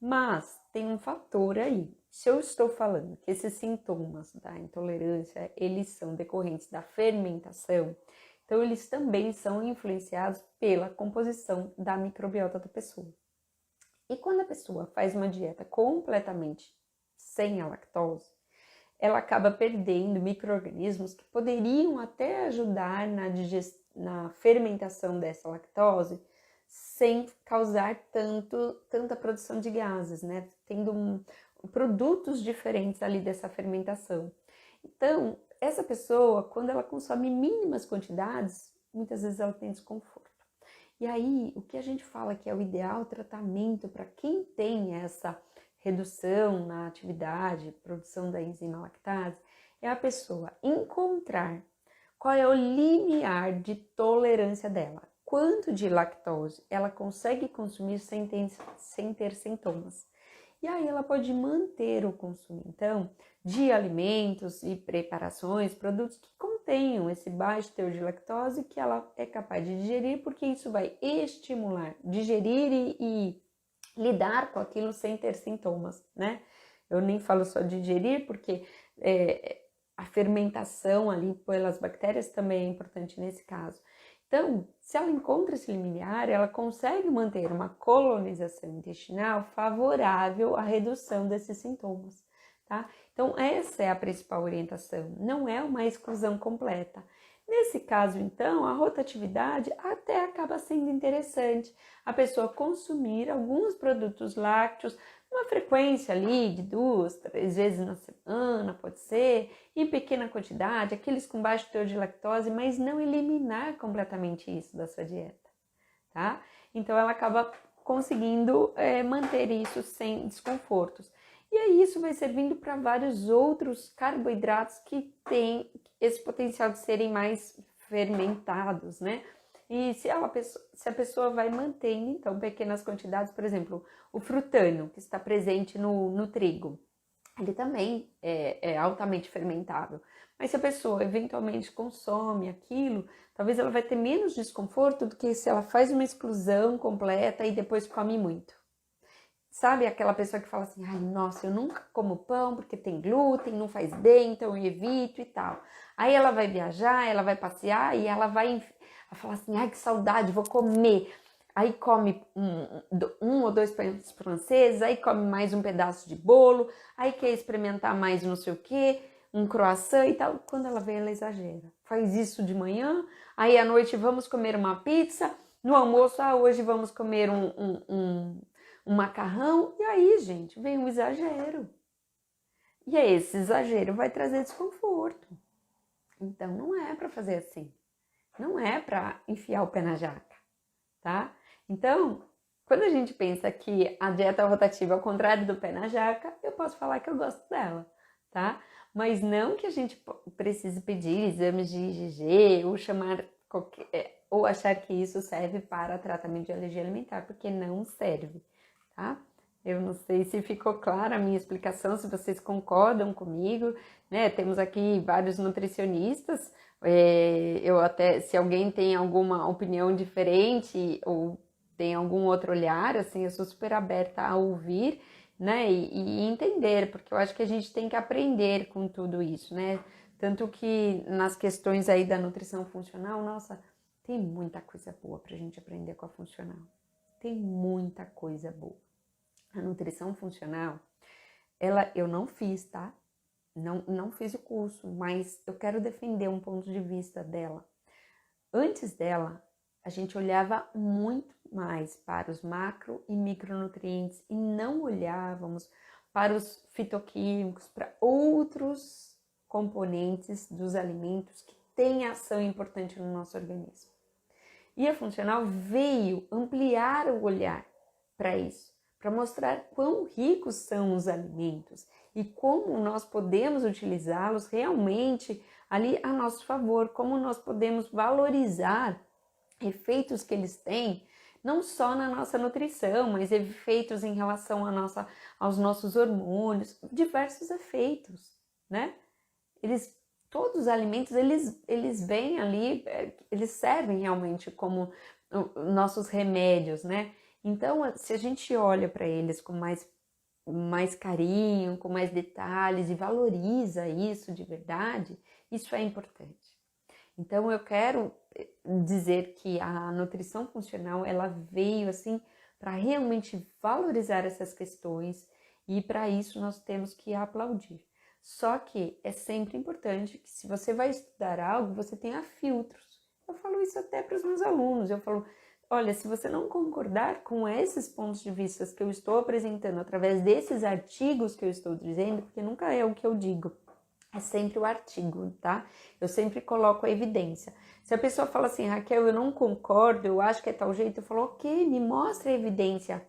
Mas tem um fator aí. Se eu estou falando que esses sintomas da intolerância, eles são decorrentes da fermentação, então eles também são influenciados pela composição da microbiota da pessoa. E quando a pessoa faz uma dieta completamente sem a lactose, ela acaba perdendo micro-organismos que poderiam até ajudar na fermentação dessa lactose, sem causar tanta produção de gases, né? Tendo produtos diferentes ali dessa fermentação. Então, essa pessoa, quando ela consome mínimas quantidades, muitas vezes ela tem desconforto. E aí, o que a gente fala que é o ideal tratamento para quem tem essa redução na atividade, produção da enzima lactase, é a pessoa encontrar qual é o limiar de tolerância dela. Quanto de lactose ela consegue consumir sem ter sintomas. E aí ela pode manter o consumo, então, de alimentos e preparações, produtos que contenham esse baixo teor de lactose que ela é capaz de digerir, porque isso vai estimular, digerir e lidar com aquilo sem ter sintomas, né? Eu nem falo só de digerir, porque a fermentação ali pelas bactérias também é importante nesse caso. Então, se ela encontra esse limiar, ela consegue manter uma colonização intestinal favorável à redução desses sintomas, tá? Então, essa é a principal orientação, não é uma exclusão completa. Nesse caso, então, a rotatividade até acaba sendo interessante. A pessoa consumir alguns produtos lácteos, uma frequência ali de 2, 3 vezes na semana, pode ser, em pequena quantidade, aqueles com baixo teor de lactose, mas não eliminar completamente isso da sua dieta, tá? Então, ela acaba conseguindo manter isso sem desconfortos. E aí, isso vai servindo para vários outros carboidratos que têm esse potencial de serem mais fermentados, né? E se a pessoa vai mantendo, então, pequenas quantidades, por exemplo, o frutano, que está presente no trigo, ele também é altamente fermentável. Mas se a pessoa eventualmente consome aquilo, talvez ela vai ter menos desconforto do que se ela faz uma exclusão completa e depois come muito. Sabe aquela pessoa que fala assim, ai, nossa, eu nunca como pão porque tem glúten, não faz bem, então eu evito e tal. Aí ela vai viajar, ela vai passear e ela vai a falar assim, ai que saudade, vou comer. Aí come um ou dois pães franceses, aí come mais um pedaço de bolo, aí quer experimentar mais não sei o que, um croissant e tal. Quando ela vem, ela exagera. Faz isso de manhã, aí à noite vamos comer uma pizza, no almoço, hoje vamos comer um macarrão. E aí, gente, vem um exagero. E esse exagero vai trazer desconforto. Então, não é para fazer assim. Não é para enfiar o pé na jaca, tá? Então, quando a gente pensa que a dieta rotativa é o contrário do pé na jaca, eu posso falar que eu gosto dela, tá? Mas não que a gente precise pedir exames de IgG ou ou achar que isso serve para tratamento de alergia alimentar, porque não serve, tá? Eu não sei se ficou clara a minha explicação, se vocês concordam comigo, né? Temos aqui vários nutricionistas. Se alguém tem alguma opinião diferente ou tem algum outro olhar, assim, eu sou super aberta a ouvir, né, e entender, porque eu acho que a gente tem que aprender com tudo isso, né, tanto que nas questões aí da nutrição funcional, nossa, tem muita coisa boa pra gente aprender com a funcional, tem muita coisa boa. A nutrição funcional, eu não fiz, tá? Não fiz o curso, mas eu quero defender um ponto de vista dela. Antes dela, a gente olhava muito mais para os macro e micronutrientes e não olhávamos para os fitoquímicos, para outros componentes dos alimentos que têm ação importante no nosso organismo. E a funcional veio ampliar o olhar para isso, para mostrar quão ricos são os alimentos e como nós podemos utilizá-los realmente ali a nosso favor, como nós podemos valorizar efeitos que eles têm, não só na nossa nutrição, mas efeitos em relação aos nossos hormônios, diversos efeitos, né? Todos os alimentos, eles vêm ali, eles servem realmente como nossos remédios, né? Então, se a gente olha para eles com mais carinho, com mais detalhes e valoriza isso de verdade, isso é importante. Então, eu quero dizer que a nutrição funcional, ela veio assim para realmente valorizar essas questões e para isso nós temos que aplaudir. Só que é sempre importante que se você vai estudar algo, você tenha filtros. Eu falo isso até para os meus alunos, eu falo, olha, se você não concordar com esses pontos de vista que eu estou apresentando através desses artigos que eu estou dizendo, porque nunca é o que eu digo, é sempre o artigo, tá? Eu sempre coloco a evidência. Se a pessoa fala assim, Raquel, eu não concordo, eu acho que é tal jeito, eu falo, ok, me mostra a evidência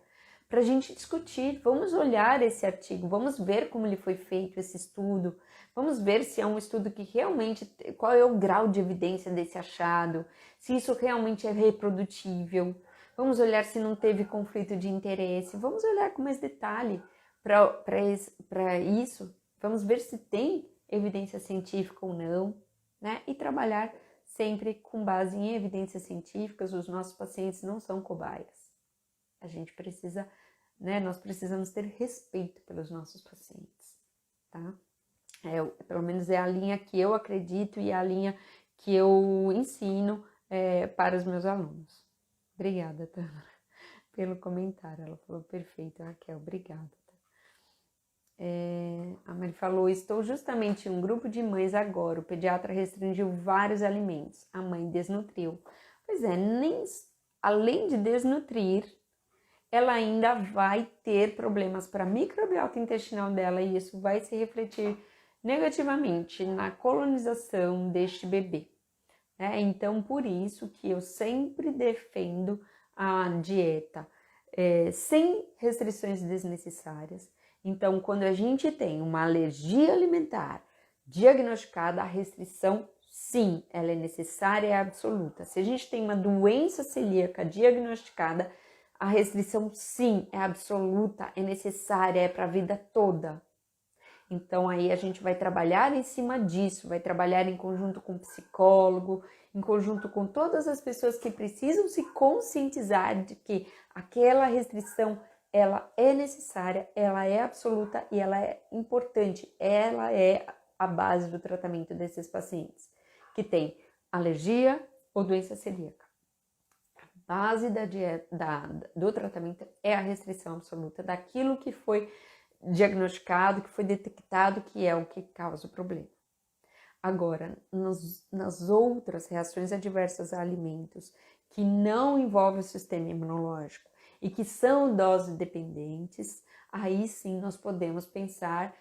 para a gente discutir. Vamos olhar esse artigo, vamos ver como ele foi feito, esse estudo, vamos ver se é um estudo que realmente, qual é o grau de evidência desse achado, se isso realmente é reprodutível, vamos olhar se não teve conflito de interesse, vamos olhar com mais detalhe para isso, vamos ver se tem evidência científica ou não, né? E trabalhar sempre com base em evidências científicas. Os nossos pacientes não são cobaias. A gente precisa, né? Nós precisamos ter respeito pelos nossos pacientes, tá? Pelo menos é a linha que eu acredito e a linha que eu ensino para os meus alunos. Obrigada, Tamara, pelo comentário. Ela falou perfeito, Raquel, obrigada. A Mari falou, estou justamente em um grupo de mães agora, o pediatra restringiu vários alimentos, a mãe desnutriu. Pois é, além de desnutrir, ela ainda vai ter problemas para a microbiota intestinal dela e isso vai se refletir negativamente na colonização deste bebê. Então, por isso que eu sempre defendo a dieta sem restrições desnecessárias. Então, quando a gente tem uma alergia alimentar diagnosticada, a restrição, sim, ela é necessária e é absoluta. Se a gente tem uma doença celíaca diagnosticada, a restrição, sim, é absoluta, é necessária, é para a vida toda. Então, aí a gente vai trabalhar em cima disso, vai trabalhar em conjunto com o psicólogo, em conjunto com todas as pessoas que precisam se conscientizar de que aquela restrição, ela é necessária, ela é absoluta e ela é importante. Ela é a base do tratamento desses pacientes que têm alergia ou doença celíaca. A base da dieta, do tratamento é a restrição absoluta daquilo que foi diagnosticado, que foi detectado que é o que causa o problema. Agora, nas outras reações adversas a alimentos que não envolvem o sistema imunológico e que são dose dependentes, aí sim nós podemos pensar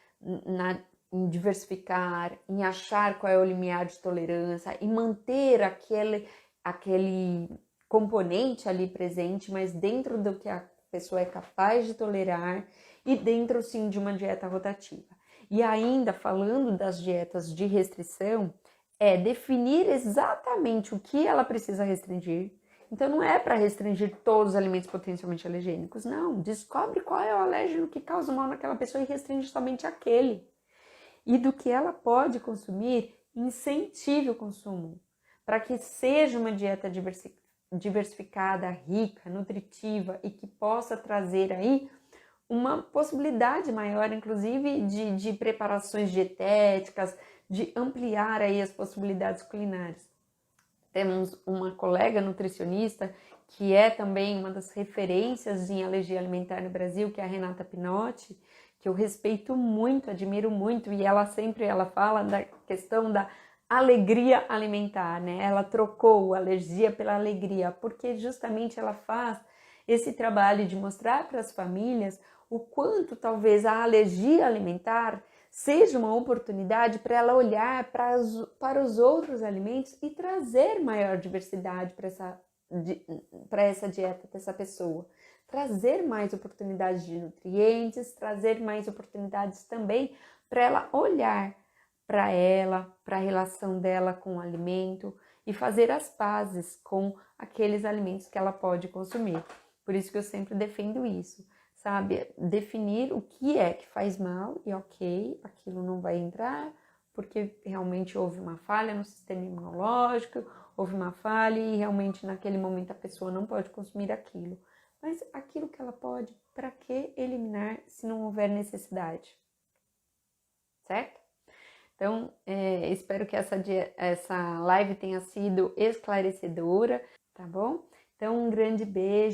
em diversificar, em achar qual é o limiar de tolerância e manter aquele componente ali presente, mas dentro do que a pessoa é capaz de tolerar e dentro sim de uma dieta rotativa. E ainda falando das dietas de restrição, é definir exatamente o que ela precisa restringir. Então não é para restringir todos os alimentos potencialmente alergênicos, não. Descobre qual é o alérgeno que causa mal naquela pessoa e restringe somente aquele. E do que ela pode consumir, incentive o consumo, para que seja uma dieta diversificada, rica, nutritiva e que possa trazer aí uma possibilidade maior, inclusive, de preparações dietéticas, de ampliar aí as possibilidades culinárias. Temos uma colega nutricionista que é também uma das referências em alergia alimentar no Brasil, que é a Renata Pinotti, que eu respeito muito, admiro muito, e ela fala da questão da alegria alimentar, né? Ela trocou a alergia pela alegria, porque justamente ela faz esse trabalho de mostrar para as famílias o quanto talvez a alergia alimentar seja uma oportunidade para ela olhar para os outros alimentos e trazer maior diversidade para essa dieta dessa pessoa. Trazer mais oportunidades de nutrientes, trazer mais oportunidades também para ela olhar para a relação dela com o alimento e fazer as pazes com aqueles alimentos que ela pode consumir. Por isso que eu sempre defendo isso, sabe? Definir o que é que faz mal e ok, aquilo não vai entrar, porque realmente houve uma falha no sistema imunológico, houve uma falha e realmente naquele momento a pessoa não pode consumir aquilo. Mas aquilo que ela pode, para que eliminar se não houver necessidade? Certo? Então, espero que essa live tenha sido esclarecedora, tá bom? Então, um grande beijo.